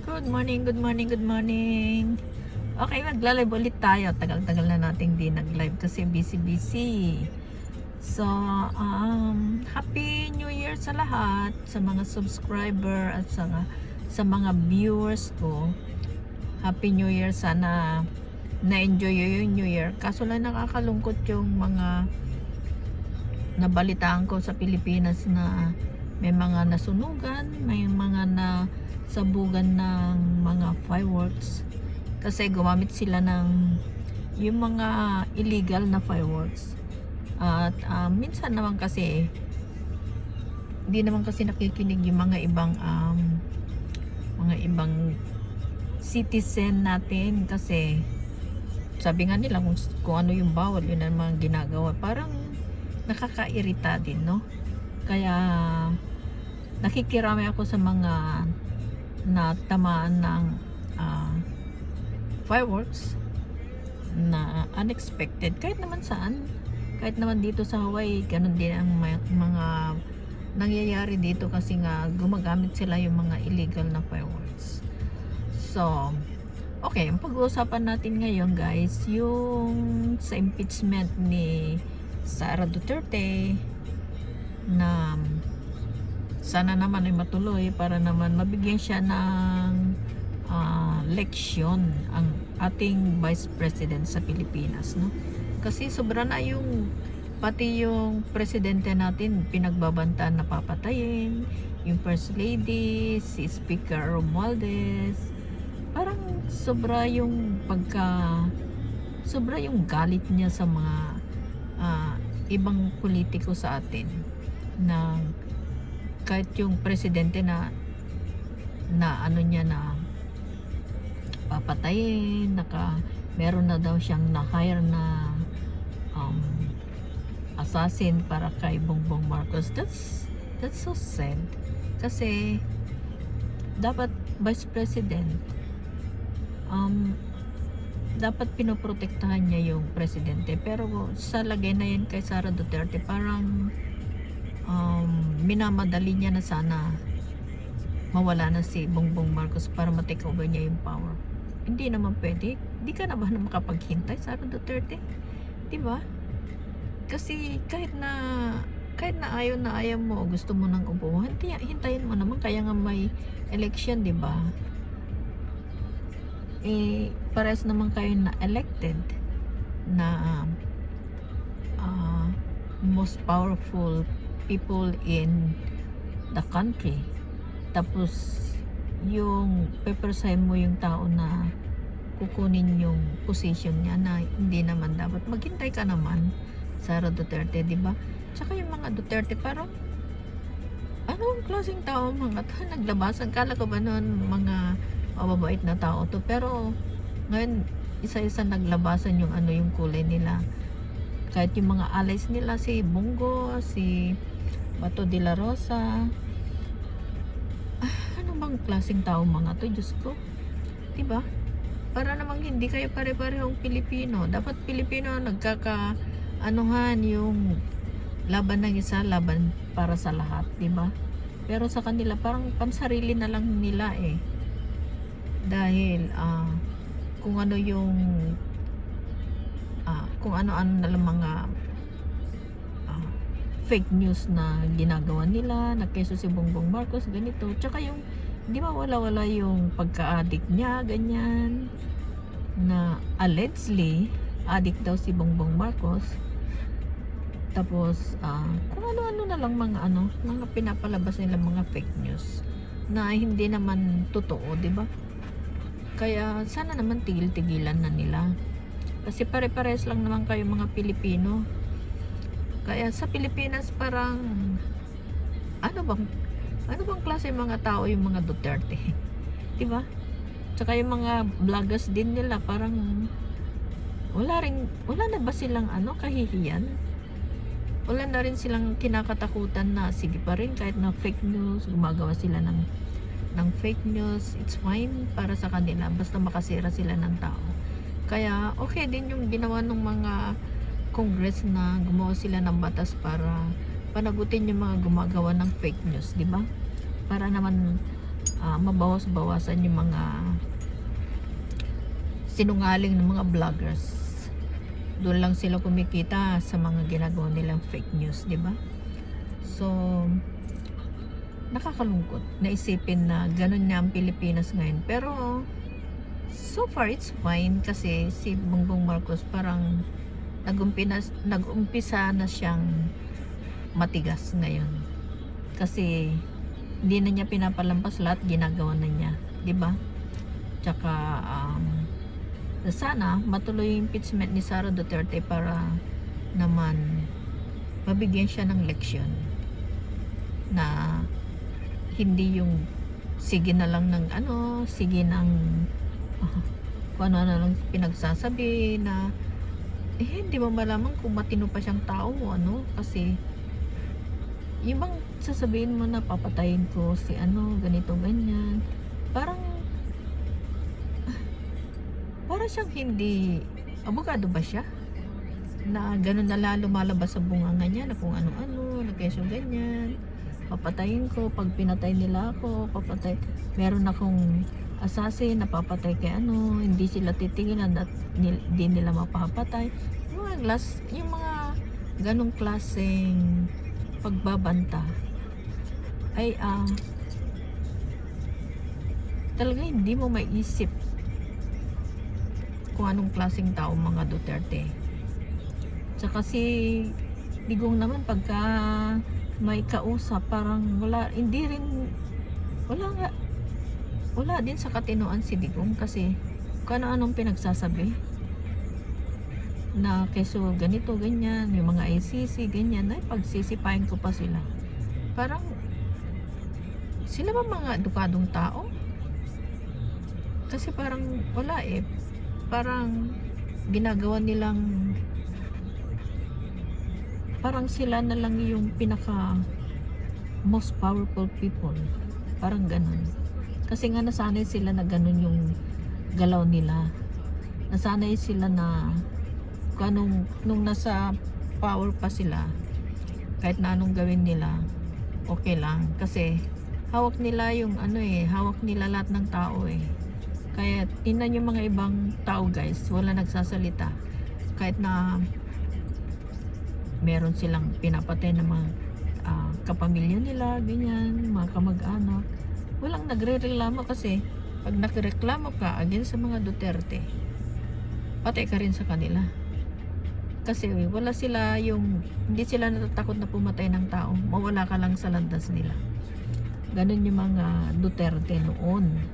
Good morning, good morning, good morning. Okay, magla-live ulit tayo. Tagal-tagal na nating di nag-live kasi busy-busy. So, Happy New Year sa lahat, sa mga subscriber at sa mga viewers ko. Happy New Year, sana na-enjoy yung New Year. Kaso lang nakakalungkot yung mga nabalitaan ko sa Pilipinas na may mga nasunugan, may mga nasabugan ng mga fireworks kasi gumamit sila ng yung mga illegal na fireworks. At minsan naman kasi hindi naman kasi nakikinig yung mga ibang citizen natin kasi sabi nga nila kung ano yung bawal, yun ang mga ginagawa. Parang nakakairita din, no? Kaya nakikiramay ako sa mga natamaan ng fireworks na unexpected. Kahit naman saan, kahit naman dito sa Hawaii, ganun din ang mga nangyayari dito kasi nga gumagamit sila yung mga illegal na fireworks. So, okay, ang pag-uusapan natin ngayon guys, yung sa impeachment ni Sara Duterte na sana naman ay matuloy para naman mabigyan siya ng leksyon ang ating Vice President sa Pilipinas, no? Kasi sobra na yung pati yung presidente natin pinagbabantaan na papatayin, yung First Lady, si Speaker Romualdez, parang sobra yung galit niya sa mga ibang politiko sa atin na kahit yung presidente na ano niya na papatayin, meron na daw siyang na-hire na assassin para kay Bongbong Marcos. That's so sad kasi dapat Vice President dapat pinoprotektahan niya yung presidente, pero sa lagay na yan kay Sara Duterte parang minamadali niya na sana mawala na si Bongbong Marcos para ma-take over niya yung power. Hindi naman pwede. Hindi ka na ba na makapaghintay, Sara Duterte? Diba? Kasi kahit na ayaw mo, gusto mo nang upuhan, hintayin mo naman, kaya nga may election, diba? Parehas naman kayo na elected na most powerful people in the country. Tapos yung pepersahin mo yung tao na kukunin yung position niya na hindi naman dapat. Maghintay ka naman, Sara Duterte, diba? Tsaka yung mga Duterte parang anong klaseng tao mga to? Naglabasan, kala ko ba noon mga mababait na tao to, pero ngayon isa-isa naglabasan yung yung kulay nila. Kahit yung mga allies nila, si Bongo, si Bato de la Rosa, ano bang klaseng tao mga to, Diyos ko, diba? Para namang hindi kayo pare-parehong Pilipino. Dapat Pilipino nagkakaanuhan, yung laban ng isa, laban para sa lahat, diba? Pero sa kanila parang pansarili na lang nila dahil kung ano yung kung ano-ano na lang mga fake news na ginagawa nila, na keso si Bongbong Marcos ganito, tsaka yung di ba wala yung pagka-addict niya, ganyan, na allegedly addict daw si Bongbong Marcos. Tapos kung ano-ano na lang mga pinapalabas nila, mga fake news na hindi naman totoo, di ba? Kaya sana naman tigil-tigilan na nila. Kasi pare-pares lang naman kayo mga Pilipino. Kaya sa Pilipinas parang ano bang klase mga tao yung mga Duterte? 'Di ba? Tsaka yung mga vloggers din nila parang wala na ba silang kahihiyan? Wala na rin silang kinakatakutan na sige pa rin kahit na fake news, gumagawa sila ng fake news, it's fine para sa kanila basta makasira sila ng tao. Kaya okay din yung ginawa ng mga Congress na gumawa sila ng batas para panagutin yung mga gumagawa ng fake news, di ba? Para naman mabawas-bawasan yung mga sinungaling ng mga vloggers. Doon lang sila kumikita sa mga ginagawa nilang fake news, di ba? So, nakakalungkot na isipin na ganun na ang Pilipinas ngayon. Pero, so far it's fine kasi si Bongbong Marcos parang nag-umpisa na siyang matigas ngayon. Kasi, hindi na niya pinapalampas lahat, ginagawa na niya. Di ba? Tsaka, sana matuloy yung impeachment ni Sara Duterte para naman mabigyan siya ng leksyon na hindi yung sige na lang ng sige ng kung ano na lang pinagsasabi na hindi mo malaman kung matino pa siyang tao o kasi yung bang sasabihin mo na papatayin ko si ganito ganyan, parang siyang hindi abogado ba siya na ganun na lalo lumalabas sa bunganga niya na kung ano na keso ganyan, papatayin ko pag pinatay nila ako, meron akong assassin na papatay kay hindi sila titinginan at hindi nila mapapatay, yung mga ganong klaseng pagbabanta ay talaga hindi mo maiisip kung anong klaseng tao mga Duterte. Tsaka si Digong naman pagka may kausap parang wala din sa katinoan si Digong kasi kung ano-anong pinagsasabi na keso ganito ganyan, yung mga ICC ganyan, ay pagsisipahin ko pa sila. Parang sila ba mga edukadong tao? Kasi parang wala parang ginagawa nilang parang sila na lang yung pinaka most powerful people, parang ganun. Kasi nga nasanay sila na ganun yung galaw nila, nasanay sila na nung nasa power pa sila, kahit na anong gawin nila okay lang kasi hawak nila yung hawak nila lahat ng tao Kaya tingnan yung mga ibang tao guys, wala nagsasalita. Kahit na meron silang pinapatay ng mga kapamilya nila, ganyan, mga kamag-anak. Walang nagre-reklamo kasi pag nagreklamo ka against sa mga Duterte, patay ka rin sa kanila. Kasi wala sila hindi sila natatakot na pumatay ng tao. Mawala ka lang sa landas nila. Ganun yung mga Duterte noon.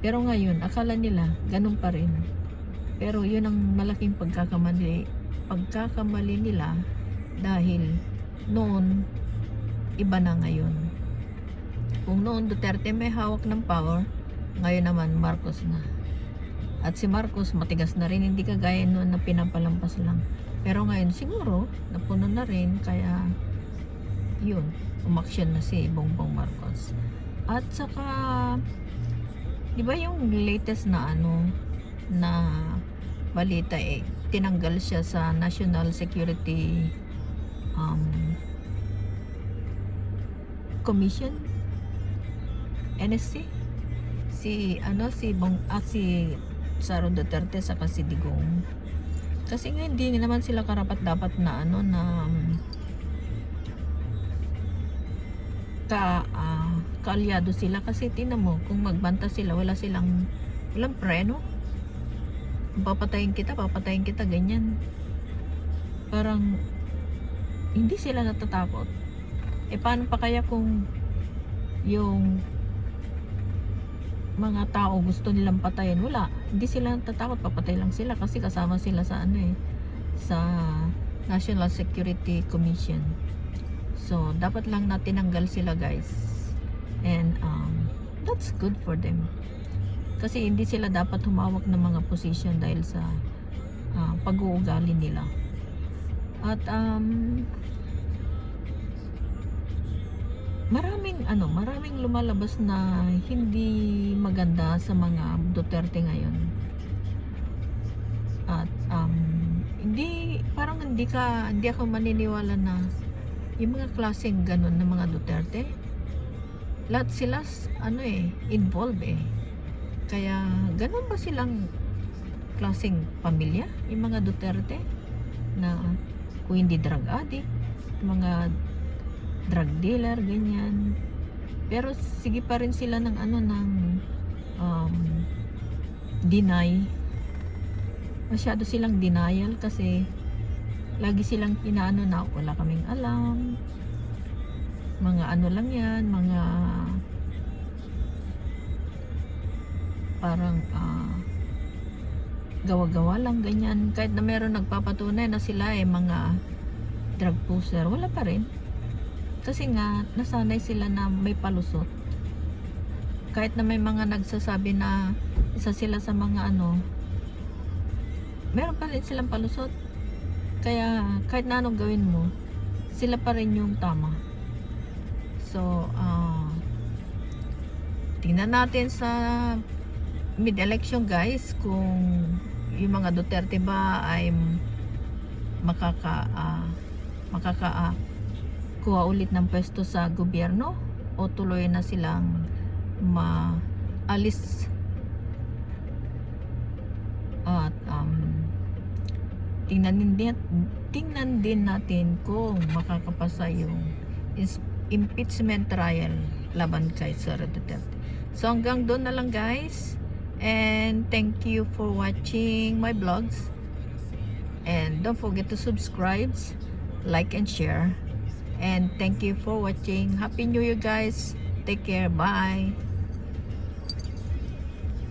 Pero ngayon, akala nila, ganun pa rin. Pero yun ang malaking pagkakamali nila dahil noon, iba na ngayon. Kung noon Duterte may hawak ng power, ngayon naman Marcos na. At si Marcos matigas na rin, hindi kagaya noon na pinapalampas lang. Pero ngayon siguro, napuno na rin, kaya yun, umaksyon na si Bongbong Marcos. At saka, di ba yung latest na na balita tinanggal siya sa National Security Commission, NSC, si Sara Duterte sa si Digong. Kasi nga hindi naman sila karapat dapat na kaalyado sila kasi tinan mo kung magbanta sila, walang preno. Papatayin kita ganyan, parang hindi sila natatakot. Paano pa kaya kung yung mga tao gusto nilang patayin? Hindi sila natatakot, papatay lang sila kasi kasama sila sa sa National Security Commission. So dapat lang na tinanggal sila guys, and that's good for them kasi hindi sila dapat humawak ng mga position dahil sa pag-uugali nila. At maraming lumalabas na hindi maganda sa mga Duterte ngayon. At hindi ako maniniwala na yung mga klaseng ganun ng mga Duterte lahat sila involved eh. Kaya ganun ba silang klaseng pamilya, yung mga Duterte, na kung hindi drug addict, mga drug dealer, ganyan. Pero sige pa rin sila ng um, deny. Masyado silang denial kasi lagi silang inaano na wala kaming alam. Mga ano lang yan, mga parang gawa-gawa lang ganyan. Kahit na meron nagpapatunay na sila mga drug pusher, wala pa rin. Kasi nga nasanay sila na may palusot. Kahit na may mga nagsasabi na isa sila sa mga meron pa rin silang palusot. Kaya kahit na anong gawin mo, sila pa rin yung tama. So tingnan natin sa mid-election guys kung yung mga Duterte ba ay kuha ulit ng pwesto sa gobyerno o tuloy na silang maalis. At tingnan din natin kung makakapasa yung impeachment trial laban kay Sara Duterte. So hanggang doon na lang guys, and thank you for watching my vlogs, and don't forget to subscribe, like and share, and thank you for watching. Happy New Year guys, take care, bye.